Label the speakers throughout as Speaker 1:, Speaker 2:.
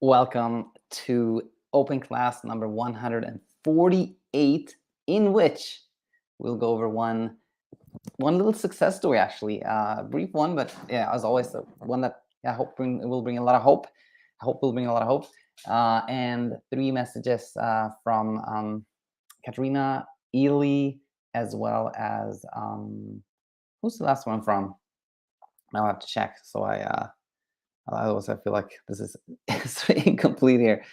Speaker 1: Welcome to open class number 148, in which we'll go over one little success story, actually, a brief one, but yeah, as always, one that I hope will bring a lot of hope. I hope will bring a lot of hope, and three messages from Katarina, Elie, as well as who's the last one from? Now I have to check. So otherwise I feel like this is it's incomplete here.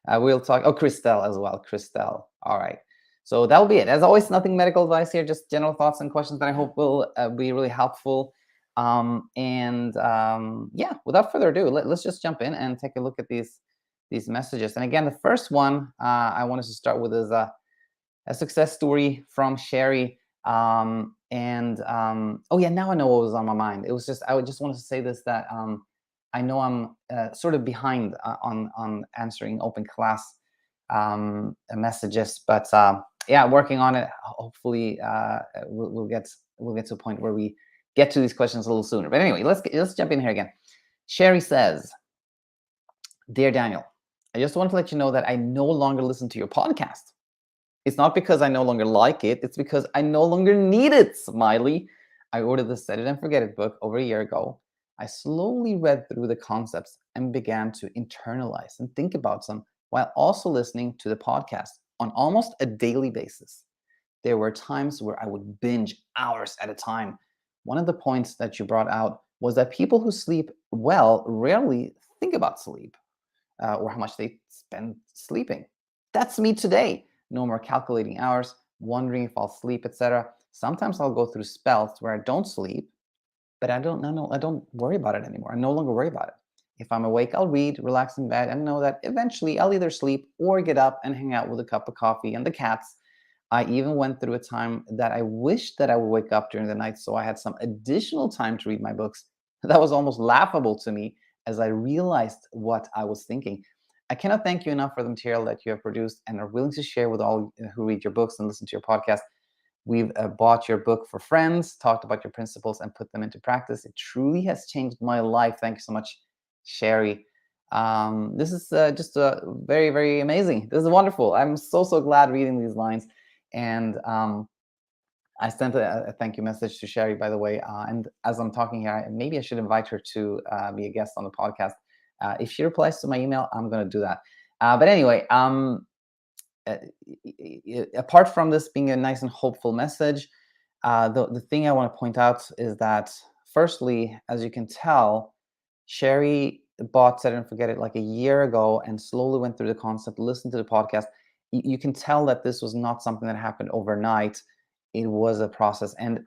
Speaker 1: We'll talk. Oh, Christelle as well. Christelle. All right. So that'll be it. As always, nothing medical advice here, just general thoughts and questions that I hope will be really helpful. Yeah, without further ado, let's just jump in and take a look at these messages. And again, the first one I wanted to start with is a success story from Shari. Oh yeah, now I know what was on my mind. It was just I just wanted to say this, that I know I'm sort of behind on answering open class messages, but yeah, working on it. Hopefully, we'll get to a point where we get to these questions a little sooner. But anyway, let's jump in here again. Shari says, "Dear Daniel, I just want to let you know that I no longer listen to your podcast. It's not because I no longer like it. It's because I no longer need it, smiley. I ordered the Set It and Forget It book over a year ago. I slowly read through the concepts and began to internalize and think about them while also listening to the podcast on almost a daily basis. There were times where I would binge hours at a time. One of the points that you brought out was that people who sleep well rarely think about sleep or how much they spend sleeping. That's me today. No more calculating hours, wondering if I'll sleep, etc. Sometimes I'll go through spells where I don't sleep, but I don't worry about it anymore. I no longer worry about it. If I'm awake, I'll read, relax in bed, and know that eventually I'll either sleep or get up and hang out with a cup of coffee and the cats. I even went through a time that I wished that I would wake up during the night so I had some additional time to read my books. That was almost laughable to me as I realized what I was thinking. I cannot thank you enough for the material that you have produced and are willing to share with all who read your books and listen to your podcast. We've bought your book for friends, talked about your principles, and put them into practice. It truly has changed my life. Thank you so much, Shari. This is just very, very amazing. This is wonderful. I'm so glad reading these lines. And I sent a thank you message to Shari, by the way. And as I'm talking here, maybe I should invite her to be a guest on the podcast. If she replies to my email, I'm going to do that. But anyway, apart from this being a nice and hopeful message, the thing I want to point out is that, firstly, as you can tell, Shari bought Set It and Forget It like a year ago and slowly went through the concept, listened to the podcast. You can tell that this was not something that happened overnight. It was a process. And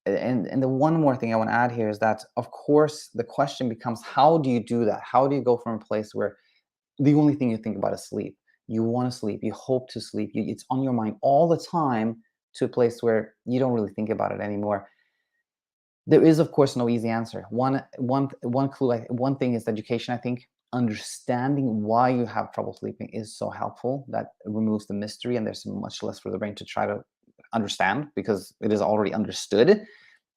Speaker 1: the one more thing I want to add here is that, of course, the question becomes, how do you do that? How do you go from a place where the only thing you think about is sleep? You want to sleep, you hope to sleep, it's on your mind all the time, to a place where you don't really think about it anymore. There is, of course, no easy answer. One clue, one thing is education. I think understanding why you have trouble sleeping is so helpful. That removes the mystery, and there's much less for the brain to try to understand because it is already understood.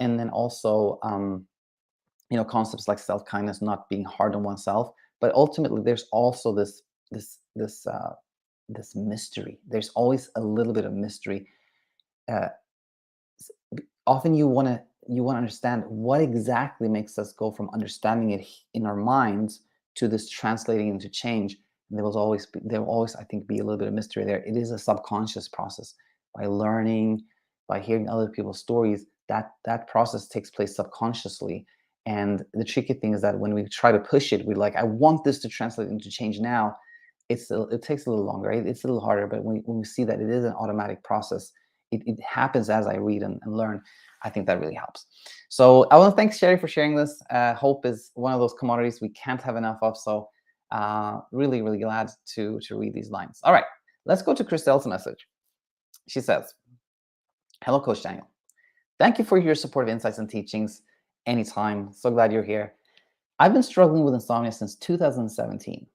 Speaker 1: And then also, concepts like self-kindness, not being hard on oneself. But ultimately, there's also this mystery. There's always a little bit of mystery. Often you want to understand what exactly makes us go from understanding it in our minds to this translating into change. And there will always, I think, be a little bit of mystery there. It is a subconscious process. By learning, by hearing other people's stories, that process takes place subconsciously. And the tricky thing is that when we try to push it, we're like, I want this to translate into change now. It takes a little longer. It's a little harder. But when we see that it is an automatic process, it happens as I read and learn. I think that really helps. So I want to thank Shari for sharing this. Hope is one of those commodities we can't have enough of. So really, really glad to read these lines. All right, let's go to Christelle's message. She says, "Hello, Coach Daniel. Thank you for your supportive insights and teachings anytime. So glad you're here. I've been struggling with insomnia since 2017.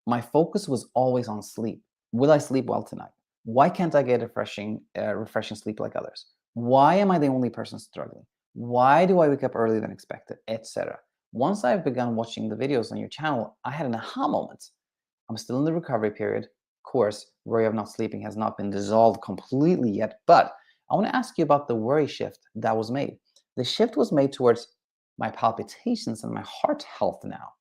Speaker 1: My focus was always on sleep. Will I sleep well tonight? Why can't I get refreshing sleep like others? Why am I the only person struggling? Why do I wake up earlier than expected, etc. Once I've begun watching the videos on your channel, I had an aha moment. I'm still in the recovery period. Of course, worry of not sleeping has not been dissolved completely yet, but I want to ask you about the worry shift that was made. The shift was made towards my palpitations and my heart health now.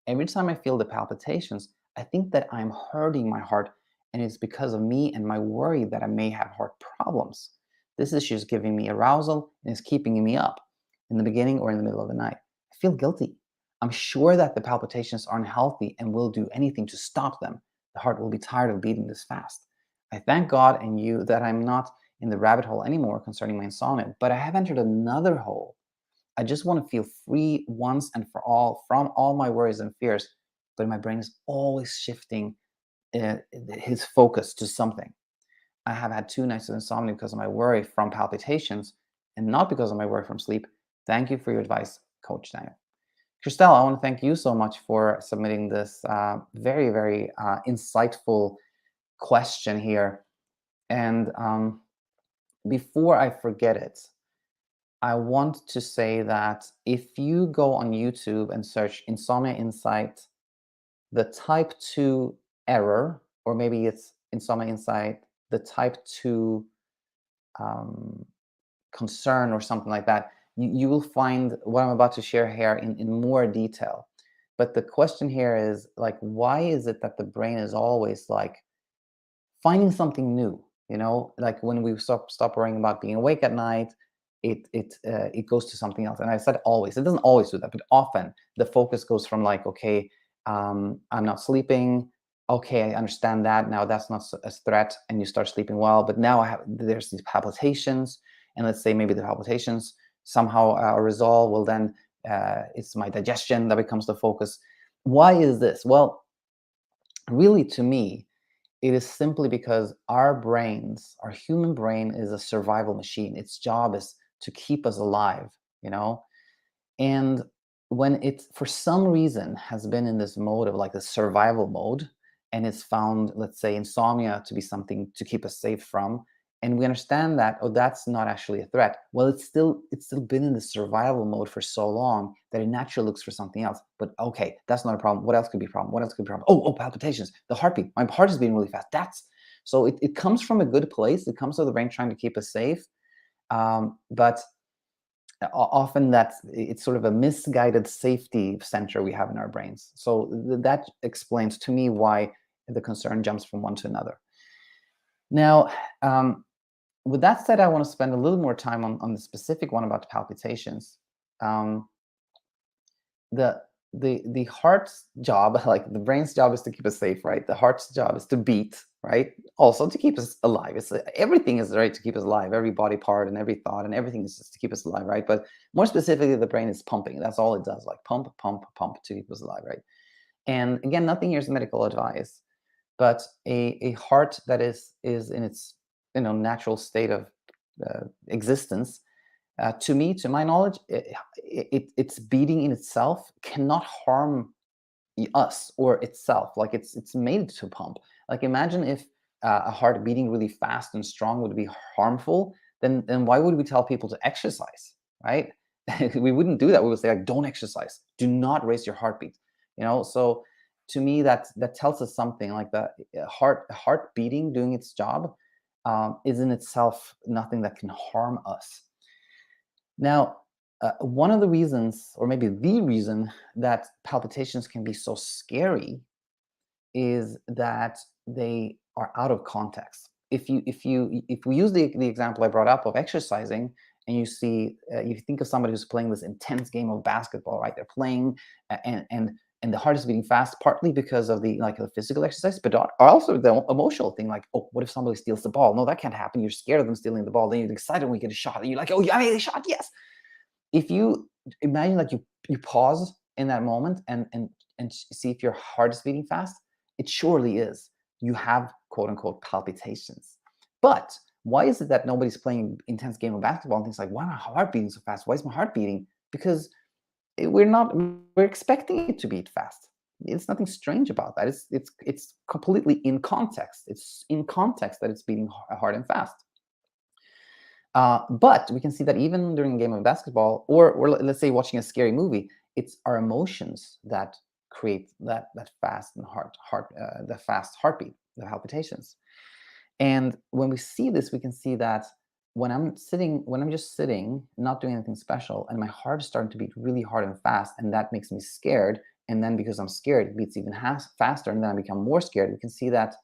Speaker 1: Every time I feel the palpitations, I think that I'm hurting my heart, and it's because of me and my worry that I may have heart problems. This issue is giving me arousal and is keeping me up in the beginning or in the middle of the night. I feel guilty. I'm sure that the palpitations aren't healthy and will do anything to stop them. The heart will be tired of beating this fast. I thank God and you that I'm not in the rabbit hole anymore concerning my insomnia, but I have entered another hole. I just want to feel free once and for all from all my worries and fears, but my brain is always shifting his focus to something. I have had 2 nights of insomnia because of my worry from palpitations and not because of my worry from sleep. Thank you for your advice, Coach Daniel. Christelle, I want to thank you so much for submitting this very, very insightful question here. And before I forget it, I want to say that if you go on YouTube and search Insomnia Insight, the type 2 error, or maybe it's Insomnia Insight, the type 2 concern or something like that, you will find what I'm about to share here in more detail. But the question here is like, why is it that the brain is always like finding something new? You know, like when we stop worrying about being awake at night, it goes to something else. And I said always, it doesn't always do that, but often the focus goes from like, okay, I'm not sleeping. Okay, I understand that now. That's not a threat, and you start sleeping well. But now there's these palpitations, and let's say maybe the palpitations somehow are resolved. Well, then it's my digestion that becomes the focus. Why is this? Well, really, to me, it is simply because our brains, our human brain, is a survival machine. Its job is to keep us alive, you know? And when it, for some reason, has been in this mode of like the survival mode, and it's found, let's say, insomnia to be something to keep us safe from, and we understand that, oh, that's not actually a threat. Well, it's still been in the survival mode for so long that it naturally looks for something else. But okay, that's not a problem. What else could be a problem? What else could be a problem? Oh, palpitations, the heartbeat. My heart is beating really fast. So it comes from a good place. It comes from the brain trying to keep us safe. But often it's sort of a misguided safety center we have in our brains. So that explains to me why the concern jumps from one to another. Now, with that said, I want to spend a little more time on the specific one about palpitations. The heart's job, like the brain's job, is to keep us safe, right? The heart's job is to beat, right? Also to keep us alive. Everything is right to keep us alive. Every body part and every thought and everything is just to keep us alive, right? But more specifically, the brain is pumping. That's all it does, like pump, pump, pump to keep us alive, right? And again, nothing here is medical advice, but a heart that is in its natural state of existence, to me, to my knowledge, it's beating in itself cannot harm us or itself. Like it's made to pump. Like imagine if a heart beating really fast and strong would be harmful, then why would we tell people to exercise, right? We wouldn't do that. We would say like, don't exercise, do not raise your heartbeat. So to me, that tells us something. Like the heart beating, doing its job, is in itself nothing that can harm us. Now, one of the reasons, or maybe the reason, that palpitations can be so scary is that they are out of context. If we use the example I brought up of exercising, and you think of somebody who's playing this intense game of basketball, right? They're playing, and the heart is beating fast, partly because of the physical exercise, but also the emotional thing. Like, oh, what if somebody steals the ball? No, that can't happen. You're scared of them stealing the ball. Then you're excited when you get a shot. And you're like, oh, yeah, I made a shot, yes. If you imagine like you pause in that moment and see if your heart is beating fast, it surely is. You have quote unquote palpitations. But why is it that nobody's playing intense game of basketball and thinks like, why am my heart beating so fast? Why is my heart beating? Because we're expecting it to beat fast. It's nothing strange about that. It's completely in context. It's in context that it's beating hard and fast. But we can see that even during a game of basketball, or let's say watching a scary movie, it's our emotions that create that fast and the fast heartbeat, the palpitations. And when we see this, we can see that when I'm just sitting, not doing anything special, and my heart is starting to beat really hard and fast, and that makes me scared. And then because I'm scared, it beats even faster, and then I become more scared. We can see that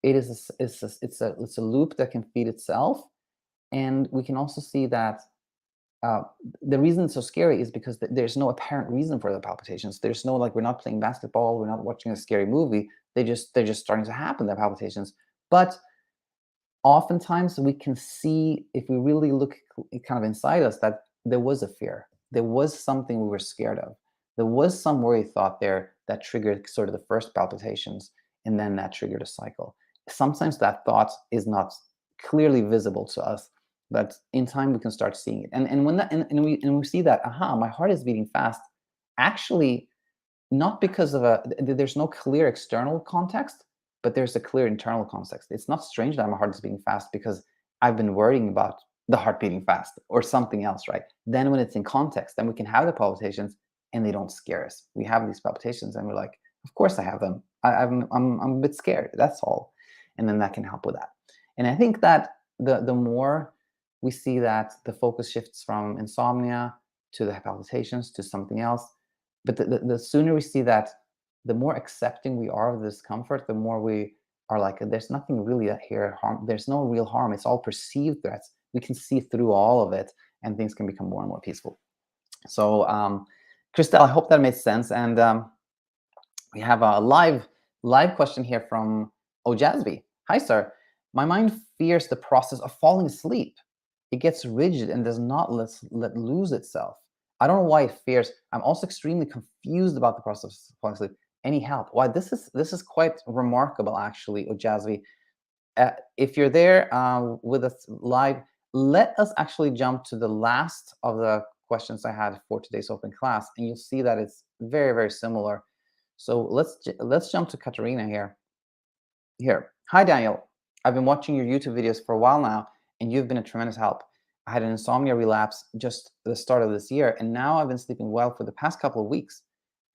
Speaker 1: it's a loop that can feed itself, and we can also see that uh, the reason it's so scary is because there's no apparent reason for the palpitations. There's no, like, we're not playing basketball, we're not watching a scary movie. They're just starting to happen, the palpitations. But oftentimes we can see, if we really look kind of inside us, that there was a fear. There was something we were scared of. There was some worry thought there that triggered sort of the first palpitations, and then that triggered a cycle. Sometimes that thought is not clearly visible to us, but in time we can start seeing it. And when that and we see that, aha, my heart is beating fast, actually not because of there's no clear external context, but there's a clear internal context. It's not strange that my heart is beating fast because I've been worrying about the heart beating fast or something else, right? Then when it's in context, then we can have the palpitations and they don't scare us. We have these palpitations and we're like, of course I have them. I'm a bit scared. That's all. And then that can help with that. And I think that the more we see that the focus shifts from insomnia to the palpitations to something else, but the sooner we see that, the more accepting we are of the discomfort, the more we are like, there's nothing really here harm. There's no real harm. It's all perceived threats. We can see through all of it, and things can become more and more peaceful. So, Christelle, I hope that made sense. And we have a live question here from Ojazby. Hi, sir. My mind fears the process of falling asleep. It gets rigid and does not let loose itself. I don't know why it fears. I'm also extremely confused about the process of falling asleep. Any help? Why, this is quite remarkable, actually, Ojazvi. If you're there with us live, let us actually jump to the last of the questions I had for today's open class, and you'll see that it's very, very similar. So let's jump to Katarina here. Hi, Daniel. I've been watching your YouTube videos for a while now, and you've been a tremendous help. I had an insomnia relapse just at the start of this year, and now I've been sleeping well for the past couple of weeks.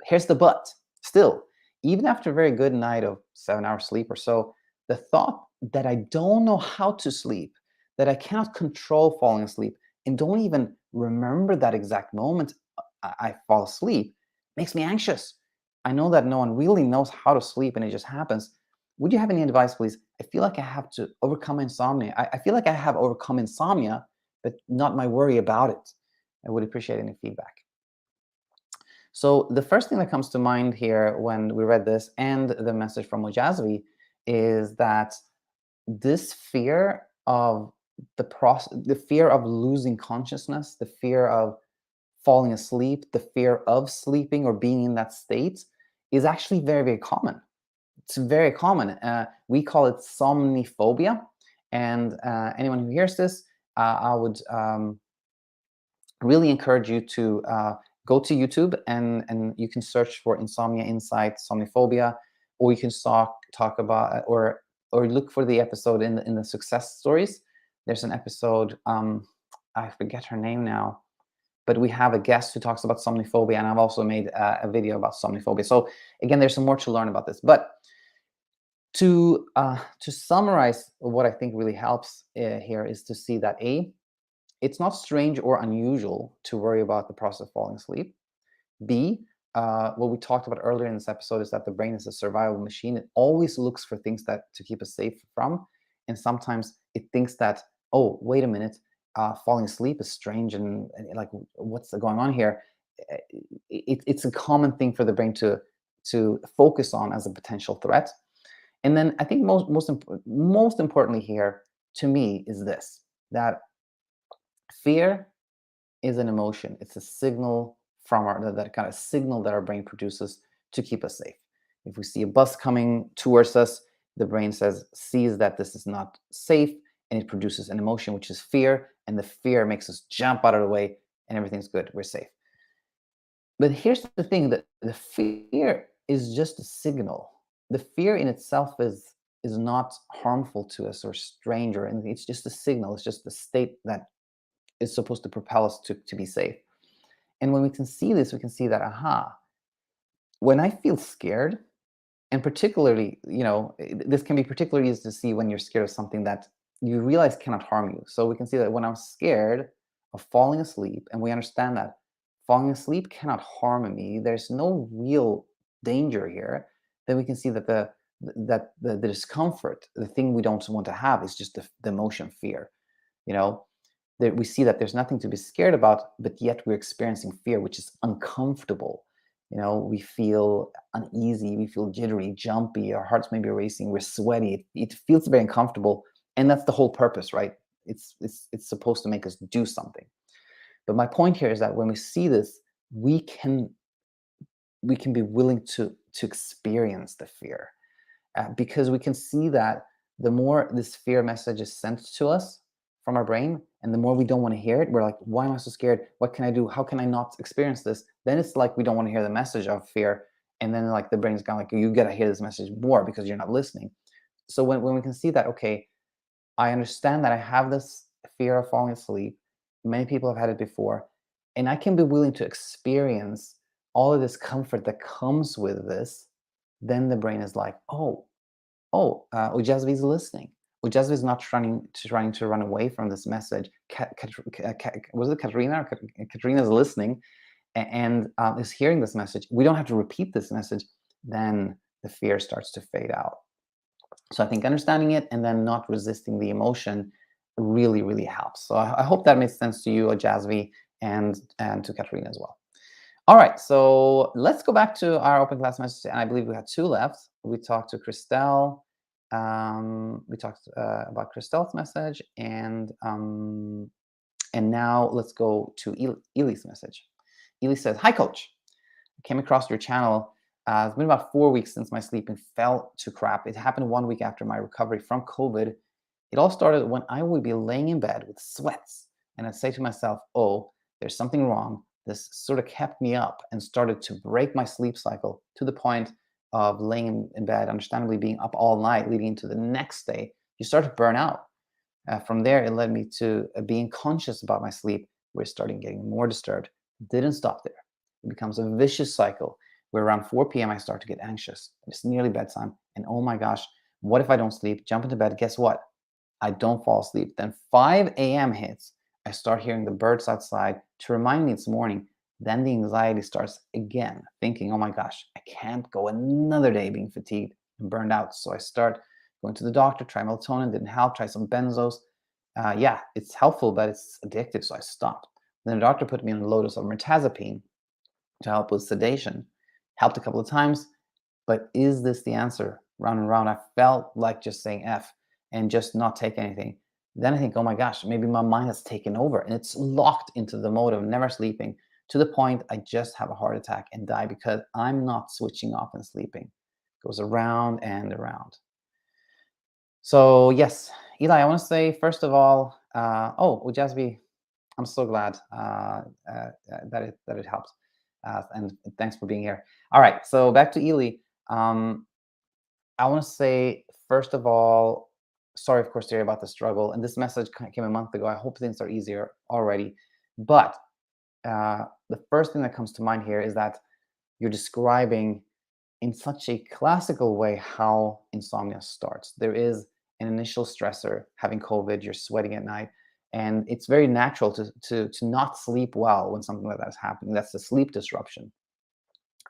Speaker 1: Here's the but. Still, even after a very good night of 7 hours sleep or so, the thought that I don't know how to sleep, that I cannot control falling asleep, and don't even remember that exact moment I fall asleep, makes me anxious. I know that no one really knows how to sleep, and it just happens. Would you have any advice, please? I feel like I have to overcome insomnia. I feel like I have overcome insomnia, but not my worry about it. I would appreciate any feedback. So the first thing that comes to mind here when we read this and the message from Ojazvi is that this fear of the fear of losing consciousness, the fear of falling asleep, the fear of sleeping or being in that state is actually very, very common. It's very common. We call it somniphobia. And anyone who hears this, I would really encourage you to go to YouTube and you can search for Insomnia Insight Somniphobia, or you can talk about or look for the episode in the success stories. There's an episode, I forget her name now, but we have a guest who talks about somniphobia, and I've also made a video about somniphobia. So again, there's some more to learn about this. But to summarize, what I think really helps here is to see that it's not strange or unusual to worry about the process of falling asleep. B, what we talked about earlier in this episode is that the brain is a survival machine. It always looks for things to keep us safe from. And sometimes it thinks that, oh, wait a minute, falling asleep is strange and like, what's going on here? It's a common thing for the brain to focus on as a potential threat. And then I think most importantly here to me is this, that fear is an emotion. It's a signal from that kind of signal that our brain produces to keep us safe. If we see a bus coming towards us, the brain sees that this is not safe, and it produces an emotion, which is fear, and the fear makes us jump out of the way, and everything's good. We're safe. But here's the thing, that the fear is just a signal. The fear in itself is not harmful to us or strange or anything. It's just a signal. It's just the state that is supposed to propel us to be safe. And when we can see this, we can see that, aha, when I feel scared, and particularly, this can be particularly easy to see when you're scared of something that you realize cannot harm you. So we can see that when I'm scared of falling asleep, and we understand that falling asleep cannot harm me, there's no real danger here, then we can see that the discomfort, the thing we don't want to have, is just the emotion fear. You know, that we see that there's nothing to be scared about, but yet we're experiencing fear, which is uncomfortable. We feel uneasy, we feel jittery, jumpy, our hearts may be racing, we're sweaty. It feels very uncomfortable, and that's the whole purpose, right? It's supposed to make us do something. But my point here is that when we see this, we can be willing to experience the fear, because we can see that the more this fear message is sent to us from our brain, and the more we don't want to hear it, we're like, why am I so scared? What can I do? How can I not experience this? Then it's like we don't want to hear the message of fear, and then like the brain's kind of like, you gotta hear this message more because you're not listening. So when we can see that, okay, I understand that I have this fear of falling asleep. Many people have had it before, and I can be willing to experience all of this comfort that comes with this. Then the brain is like, Ujazvi is listening. Ujazvi is not trying to run away from this message. Was it Katarina? Katarina is listening and is hearing this message. We don't have to repeat this message. Then the fear starts to fade out. So I think understanding it and then not resisting the emotion really, really helps. So I hope that makes sense to you, Ujazvi, and to Katarina as well. All right, so let's go back to our open class message, and I believe we had two left. We talked to Christelle. We talked about Christelle's message, and now let's go to Elie's message. Elie says, "Hi, Coach. I came across your channel. It's been about 4 weeks since my sleeping fell to crap. It happened 1 week after my recovery from COVID. It all started when I would be laying in bed with sweats, and I'd say to myself, oh, there's something wrong. This sort of kept me up and started to break my sleep cycle to the point of laying in bed, understandably being up all night, leading into the next day. You start to burn out. From there, it led me to being conscious about my sleep. We're starting getting more disturbed. Didn't stop there. It becomes a vicious cycle where around 4 p.m. I start to get anxious. It's nearly bedtime, and oh my gosh, what if I don't sleep? Jump into bed. Guess what? I don't fall asleep. Then 5 a.m. hits. I start hearing the birds outside to remind me it's morning. Then the anxiety starts again, thinking, oh my gosh, I can't go another day being fatigued and burned out. So I start going to the doctor, try melatonin, didn't help, try some benzos. Yeah, it's helpful, but it's addictive, so I stopped. Then the doctor put me on a low dose of mirtazapine to help with sedation. Helped a couple of times, but is this the answer? Round and round, I felt like just saying F and just not take anything. Then I think, oh my gosh, maybe my mind has taken over and it's locked into the mode of never sleeping to the point I just have a heart attack and die because I'm not switching off and sleeping. It goes around and around. So yes, Elie, I want to say first of all, Ujazvi, I'm so glad that it helps, and thanks for being here. All right, so back to Elie. I want to say first of all, sorry, of course, to hear about the struggle. And this message came a month ago. I hope things are easier already. But the first thing that comes to mind here is that you're describing in such a classical way how insomnia starts. There is an initial stressor, having COVID, you're sweating at night, and it's very natural to not sleep well when something like that is happening. That's the sleep disruption.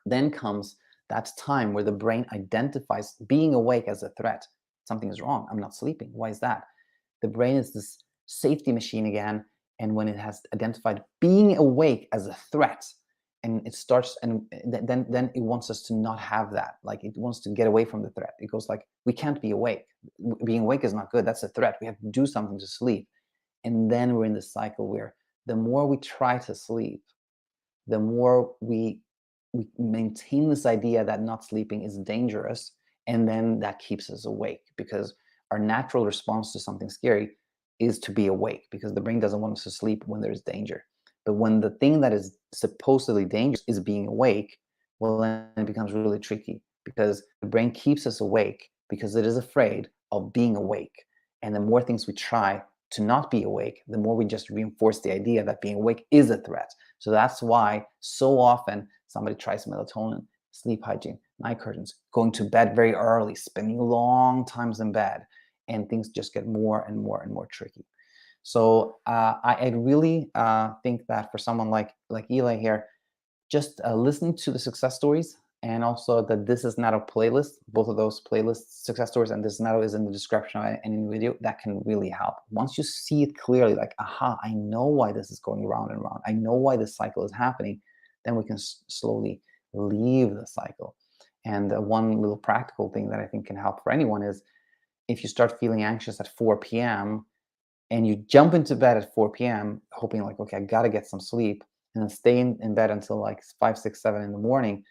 Speaker 1: Then comes that time where the brain identifies being awake as a threat. Something is wrong. I'm not sleeping. Why is that? The brain is this safety machine again, and when it has identified being awake as a threat, and it starts, and then it wants us to not have that. Like it wants to get away from the threat. It goes like, we can't be awake. Being awake is not good. That's a threat. We have to do something to sleep. And then we're in this cycle where the more we try to sleep, the more we maintain this idea that not sleeping is dangerous, and then that keeps us awake because our natural response to something scary is to be awake because the brain doesn't want us to sleep when there's danger. But when the thing that is supposedly dangerous is being awake, well, then it becomes really tricky because the brain keeps us awake because it is afraid of being awake. And the more things we try to not be awake, the more we just reinforce the idea that being awake is a threat. So that's why so often somebody tries melatonin sleep hygiene, night curtains, going to bed very early, spending long times in bed, and things just get more and more and more tricky. So I really think that for someone like Elie here, just listening to the success stories, and also that this is not a playlist, both of those playlists, success stories and this now is in the description and in the video, that can really help. Once you see it clearly, like, aha, I know why this is going round and round, I know why this cycle is happening, then we can slowly leave the cycle. And one little practical thing that I think can help for anyone is, if you start feeling anxious at 4 p.m. and you jump into bed at 4 p.m. hoping like, okay, I got to get some sleep, and then stay in bed until like 5, 6, 7 in the morning,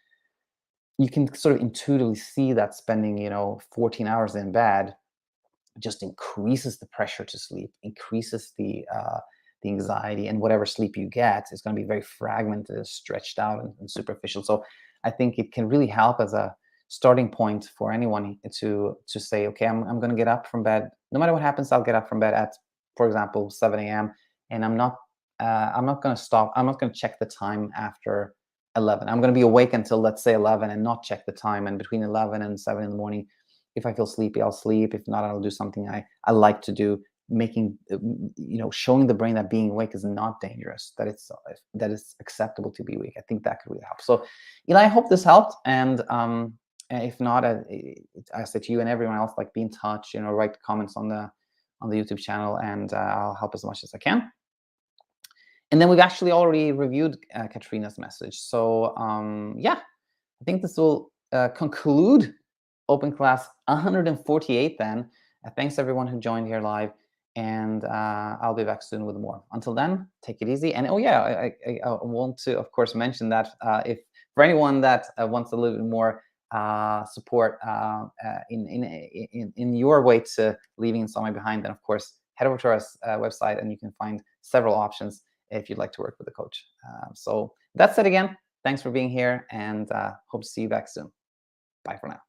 Speaker 1: you can sort of intuitively see that spending, 14 hours in bed just increases the pressure to sleep, increases the anxiety, and whatever sleep you get is going to be very fragmented, stretched out, and superficial. So I think it can really help as a starting point for anyone to say, okay, I'm going to get up from bed. No matter what happens, I'll get up from bed at, for example, 7 a.m. and I'm not going to stop. I'm not going to check the time after 11. I'm going to be awake until, let's say, 11 and not check the time. And between 11 and 7 in the morning, if I feel sleepy, I'll sleep. If not, I'll do something I like to do, making, showing the brain that being awake is not dangerous, that it's acceptable to be awake. I think that could really help. So, Elie, I hope this helped. And if not, I say to you and everyone else, like, be in touch, write comments on the YouTube channel, and I'll help as much as I can. And then we've actually already reviewed Katarina's message. So yeah, I think this will conclude Open Class 148 then. Thanks everyone who joined here live, and I'll be back soon with more. Until then, take it easy. And oh yeah, I want to, of course, mention that if for anyone that wants a little bit more support in your way to leaving Insomnia behind, then of course head over to our website, and you can find several options if you'd like to work with a coach. So that's it again. Thanks for being here, and hope to see you back soon. Bye for now.